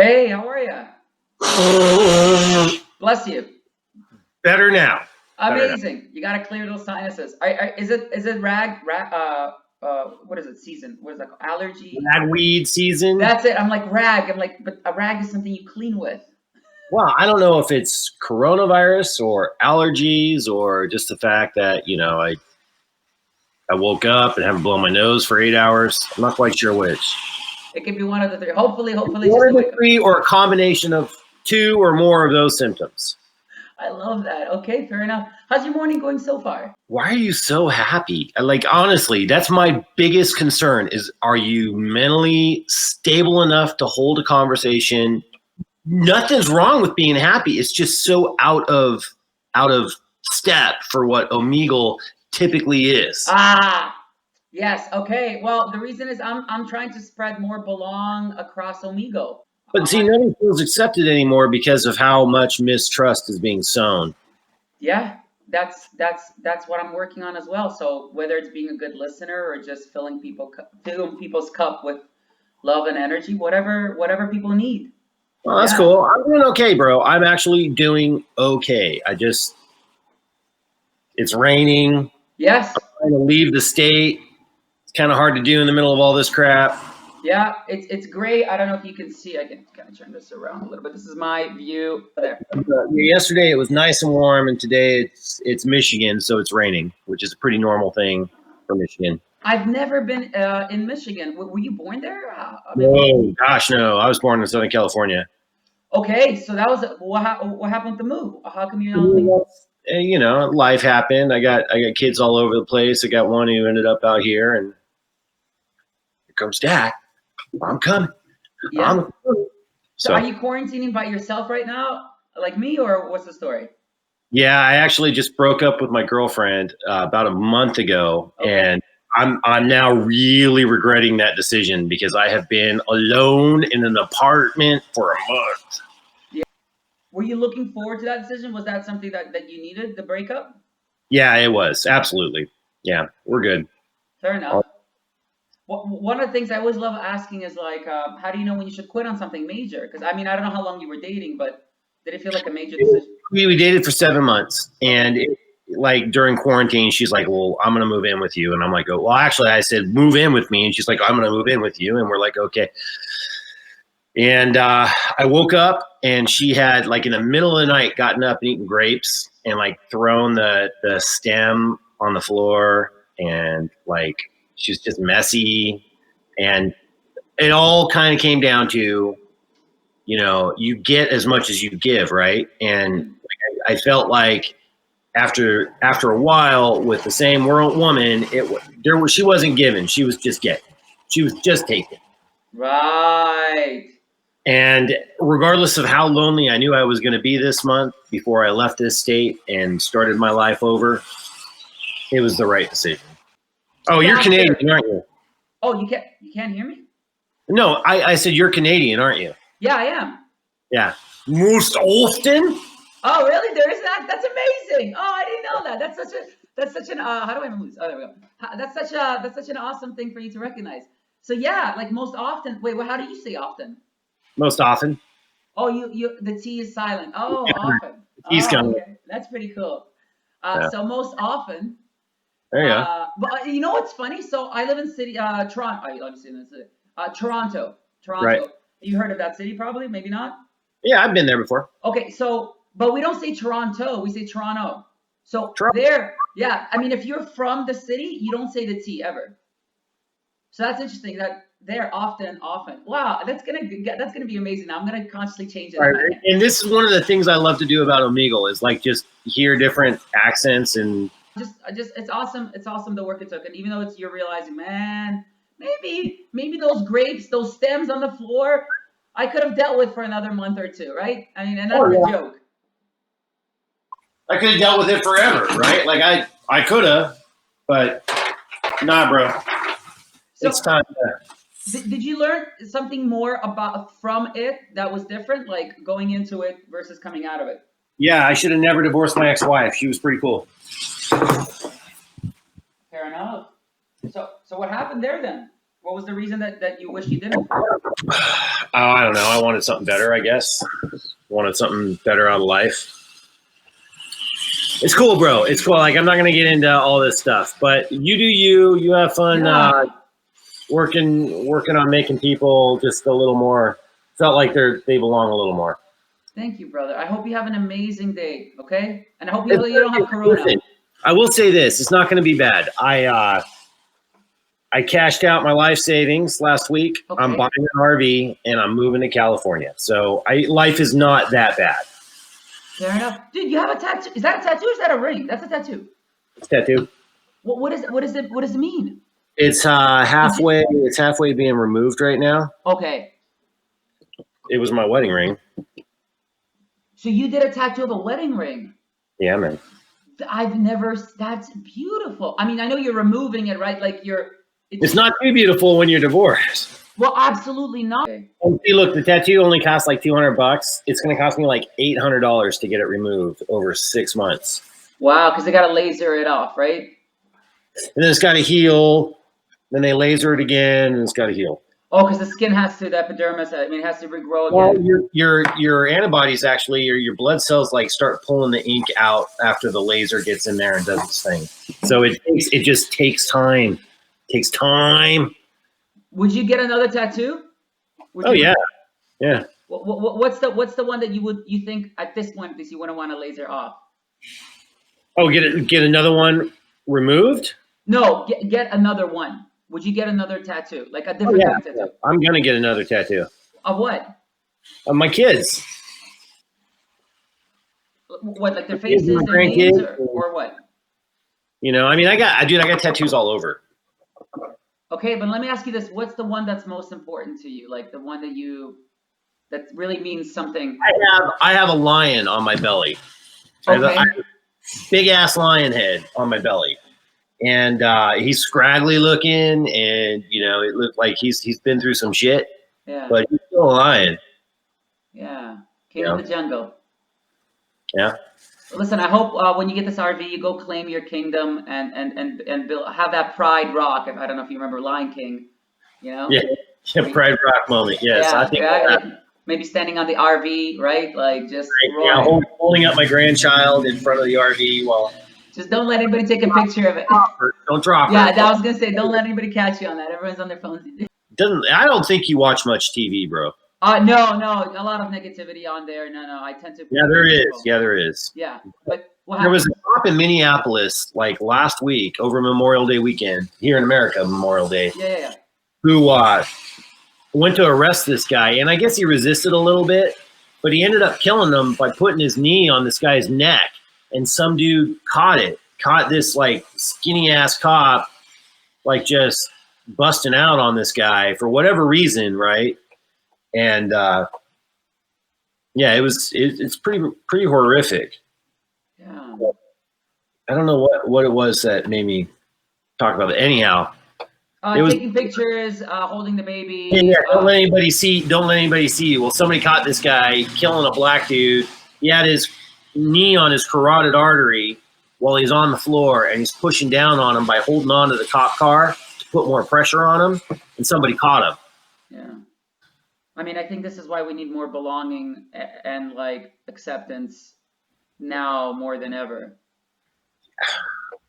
Hey, how are you? Bless you. Better now. Better now. Amazing. You got to clear those sinuses. Is it what is it? Season? What is that called? Allergy? Ragweed season. That's it. I'm like rag. I'm like, but a rag is something you clean with. Well, I don't know if it's coronavirus or allergies or just the fact that, I woke up and haven't blown my nose for 8 hours. I'm not quite sure which. It could be one of the three. Hopefully, just One the of the wake up. three or a combination of two or more of those symptoms. I love that. Okay, fair enough. How's your morning going so far? Why are you so happy? Like, honestly, that's my biggest concern is, are you mentally stable enough to hold a conversation? Nothing's wrong with being happy. It's just so out of step for what Omegle typically is. Ah, yes. Okay. Well, the reason is I'm trying to spread more belong across Omegle. But see, nobody feels accepted anymore because of how much mistrust is being sown. Yeah, that's what I'm working on as well. So whether it's being a good listener or just filling people's cup with love and energy, whatever people need. Well, that's Yeah. cool. I'm doing okay, bro. I'm actually doing okay. It's raining. Yes. I'm trying to leave the state. It's kind of hard to do in the middle of all this crap. Yeah, it's great. I don't know if you can see. I can kind of turn this around a little bit. This is my view there. Yesterday it was nice and warm, and today it's Michigan, so it's raining, which is a pretty normal thing for Michigan. I've never been in Michigan. Were you born there? Oh gosh, no! I was born in Southern California. Okay, so that was what happened with the move? How come you don't? Life happened. I got kids all over the place. I got one who ended up out here, and here comes Dad. I'm coming. Yeah. I'm coming. So are you quarantining by yourself right now, like me, or what's the story? Yeah, I actually just broke up with my girlfriend about a month ago, and I'm now really regretting that decision because I have been alone in an apartment for a month. Yeah. Were you looking forward to that decision? Was that something that you needed, the breakup? Yeah, it was. Absolutely. Yeah, we're good. Fair enough. One of the things I always love asking is like, how do you know when you should quit on something major? Because I mean, I don't know how long you were dating, but did it feel like a major decision? We dated for 7 months, and like during quarantine, she's like, "Well, I'm gonna move in with you," and I'm like, "Oh, well, actually," I said, "Move in with me," and she's like, "I'm gonna move in with you," and we're like, "Okay." And I woke up, and she had like in the middle of the night gotten up and eaten grapes and like thrown the stem on the floor, and like she's just messy, and it all kind of came down to, you get as much as you give, right? And I felt like after a while with the same woman, she wasn't giving, she was just getting, she was just taking. Right. And regardless of how lonely I knew I was going to be this month before I left this state and started my life over, it was the right decision. Oh, you're Canadian, aren't you? Oh, you can't hear me? No, I said you're Canadian, aren't you? Yeah, I am. Yeah. Most often? Oh, really? There is that? That's amazing. Oh, I didn't know that. That's such an how do I move this? Oh, there we go. That's such an awesome thing for you to recognize. So yeah, like most often. Wait, well, how do you say often? Most often. Oh, the T is silent. Oh, often. He's coming. Okay. That's pretty cool. Yeah. So most often. There you go. But you know what's funny? So I live in Toronto. Let me see this. Toronto. Right. You heard of that city? Probably, maybe not. Yeah, I've been there before. Okay, so but we don't say Toronto. We say Toronto. So Toronto. there, yeah. I mean, if you're from the city, you don't say the T ever. So that's interesting. That there often. Wow, that's gonna be amazing. I'm gonna constantly change it. Right. And this is one of the things I love to do about Omegle is like just hear different accents and just it's awesome. It's awesome the work it took, and even though you're realizing, man, maybe those grapes, those stems on the floor, I could have dealt with for another month or two, right? I mean, and that's the joke. I could have dealt with it forever, right? Like I could have, but nah, bro. So, it's time to. Did you learn something more from it that was different, like going into it versus coming out of it? Yeah, I should have never divorced my ex-wife. She was pretty cool. Fair enough. So what happened there then? What was the reason that you wish you didn't? I don't know. I wanted something better, I guess. Wanted something better out of life. It's cool, bro. It's cool. Like, I'm not gonna get into all this stuff, but you do you. You have fun Yeah. working on making people just a little more felt like they belong a little more. Thank you, brother. I hope you have an amazing day. Okay, and I hope It's you don't have corona. listen, I will say this: it's not going to be bad. I cashed out my life savings last week. I'm Okay. buying an RV and I'm moving to California. So life is not that bad. Fair enough, dude. You have a tattoo. Is that a tattoo? Or is that a ring? That's a tattoo. It's tattoo. What does it mean? It's halfway. It's halfway being removed right now. Okay. It was my wedding ring. So you did a tattoo of a wedding ring. Yeah, man. I've never. That's beautiful. I mean, I know you're removing it, right? Like you're. It's not too beautiful when you're divorced. Well, absolutely not. And see, look, the tattoo only costs like $200. It's going to cost me like $800 to get it removed over 6 months. Wow, because they got to laser it off, right? And then it's got to heal. Then they laser it again, and it's got to heal. Oh, because the skin has to, the epidermis. I mean, it has to regrow Well, again. your antibodies actually, your blood cells like start pulling the ink out after the laser gets in there and does its thing. So it just takes time. Takes time. Would you get another tattoo? Oh yeah, yeah. What's the one that you think at this point that you wouldn't want to laser off? Oh, get another one removed? No, get another one. Would you get another tattoo, like a different kind of tattoo? Yeah. I'm gonna get another tattoo. Of what? Of my kids. What, like their My kids faces, and my their names, grandkids. or what? You know, I mean, I got tattoos all over. Okay, but let me ask you this: what's the one that's most important to you? Like the one that really means something. I have a lion on my belly. Okay. I have a big ass lion head on my belly, and he's scraggly looking, and you know, it looked like he's been through some shit. Yeah. But he's still a lion. Yeah. King of the jungle. Yeah. Listen, I hope when you get this RV, you go claim your kingdom and build, have that Pride Rock. I don't know if you remember Lion King, you know? Yeah. Pride Rock moment. Yes, yeah, I think. Yeah, like maybe standing on the RV, right? Like just Yeah, holding up my grandchild in front of the RV while. Just don't let anybody take a picture of it. Don't drop her. Yeah, I was gonna say, don't let anybody catch you on that. Everyone's on their phones. I don't think you watch much TV, bro. No, a lot of negativity on there. No, I tend to. Yeah, there is. Yeah, there is. Yeah, but there was a cop in Minneapolis like last week over Memorial Day weekend here in America, Memorial Day. Yeah. Who went to arrest this guy, and I guess he resisted a little bit, but he ended up killing him by putting his knee on this guy's neck, and some dude caught this like skinny ass cop, like just busting out on this guy for whatever reason, right? And yeah, it's pretty horrific. Yeah. I don't know what it was that made me talk about it. Anyhow, taking pictures, holding the baby. Yeah, don't let anybody see. Don't let anybody see you. Well, somebody caught this guy killing a black dude. He had his knee on his carotid artery while he's on the floor, and he's pushing down on him by holding on to the cop car to put more pressure on him. And somebody caught him. Yeah. I mean, I think this is why we need more belonging and like acceptance now more than ever.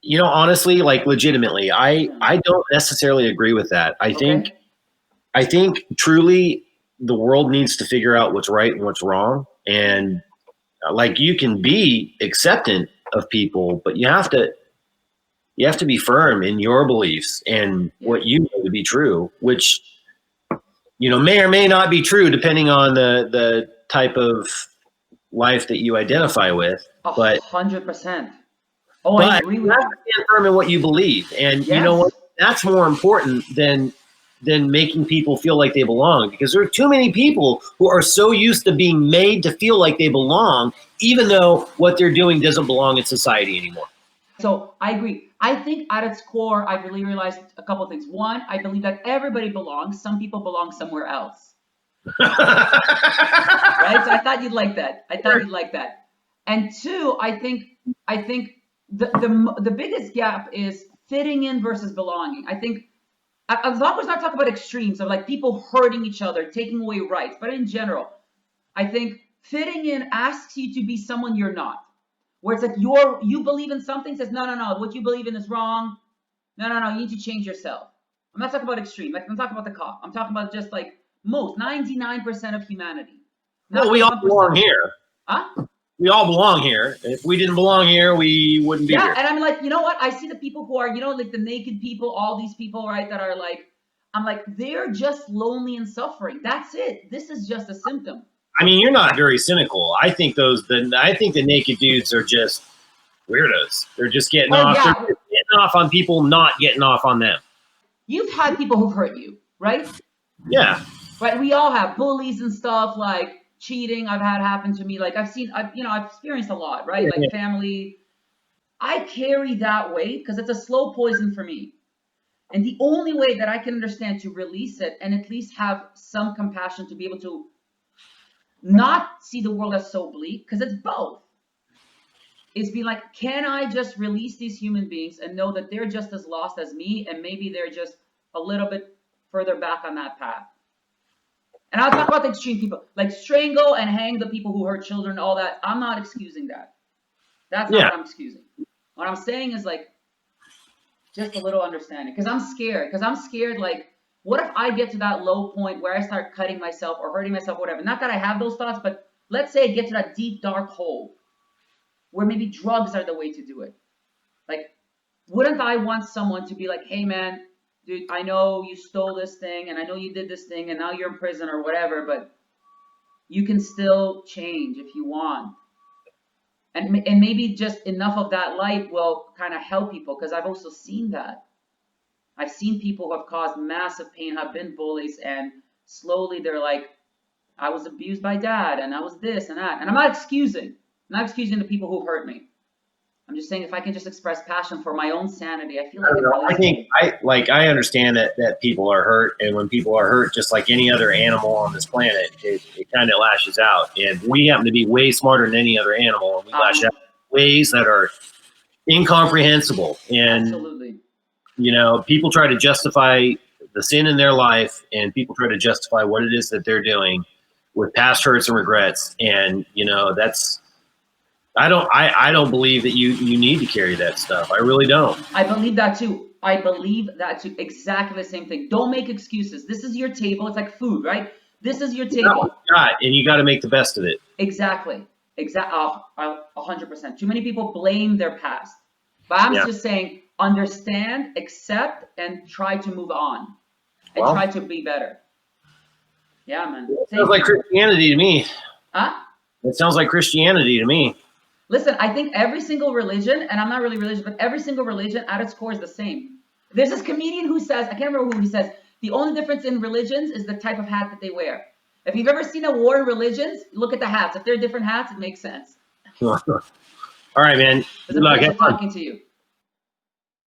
You know, honestly, like legitimately, I don't necessarily agree with that. I think truly the world needs to figure out what's right and what's wrong. And like you can be acceptant of people, but you have to be firm in your beliefs and what you know to be true, which you know may or may not be true depending on the type of life that you identify with. 100%. Oh, I agree with you. You have to stand firm in what you believe, and you know what? That's more important than making people feel like they belong, because there are too many people who are so used to being made to feel like they belong, even though what they're doing doesn't belong in society anymore. So I agree. I think at its core, I really realized a couple of things. One, I believe that everybody belongs. Some people belong somewhere else. Right? So I thought you'd like that. And two, I think the biggest gap is fitting in versus belonging. I think as long as we're not talking about extremes of like people hurting each other, taking away rights, but in general, I think fitting in asks you to be someone you're not. Where it's like you believe in something, says no, what you believe in is wrong. No, you need to change yourself. I'm not talking about extreme. Like I'm talking about the cop. I'm talking about just like most 99% of humanity. Not Well, we all 1%. belong here. Huh? We all belong here. If we didn't belong here, we wouldn't be here. And I'm like, you know what? I see the people who are, like the naked people, all these people, right, that are like, I'm like, they're just lonely and suffering. That's it. This is just a symptom. I mean, you're not very cynical. I think the naked dudes are just weirdos. They're just getting off. Yeah. They're getting off on people not getting off on them. You've had people who've hurt you, right? Yeah. Right. We all have bullies and stuff, like cheating. I've had happen to me. Like I've experienced a lot, right? Like family. I carry that weight because it's a slow poison for me. And the only way that I can understand to release it and at least have some compassion to be able to not see the world as so bleak, because it's both, is be like, can I just release these human beings and know that they're just as lost as me, and maybe they're just a little bit further back on that path. And I'll talk about the extreme people, like strangle and hang the people who hurt children, all that. I'm not excusing that. That's not what I'm excusing. What I'm saying is like, just a little understanding, because I'm scared, like, what if I get to that low point where I start cutting myself or hurting myself, whatever? Not that I have those thoughts, but let's say I get to that deep, dark hole where maybe drugs are the way to do it. Like, wouldn't I want someone to be like, hey, man, dude, I know you stole this thing and I know you did this thing and now you're in prison or whatever, but you can still change if you want. And maybe just enough of that light will kind of help people, because I've also seen that. I've seen people who have caused massive pain, have been bullies, and slowly they're like, I was abused by dad, and I was this and that. And I'm not excusing the people who hurt me. I'm just saying, if I can just express passion for my own sanity, I feel like I understand that people are hurt, and when people are hurt, just like any other animal on this planet, it kind of lashes out. And we happen to be way smarter than any other animal, and we lash out in ways that are incomprehensible. And absolutely. People try to justify the sin in their life, and people try to justify what it is that they're doing with past hurts and regrets. And that's. I don't believe that you need to carry that stuff. I really don't. I believe that too. Exactly the same thing. Don't make excuses. This is your table. It's like food, right? This is your table. And you got to make the best of it. Exactly. 100%. Too many people blame their past. But I'm just saying, understand, accept, and try to move on. And try to be better. Yeah, man. It sounds like Christianity to me. Huh? It sounds like Christianity to me. Listen, I think every single religion, and I'm not really religious, but every single religion at its core is the same. There's this comedian who says, I can't remember who, he says, the only difference in religions is the type of hat that they wear. If you've ever seen a war in religions, look at the hats. If they're different hats, it makes sense. All right, man. It's a pleasure talking to you.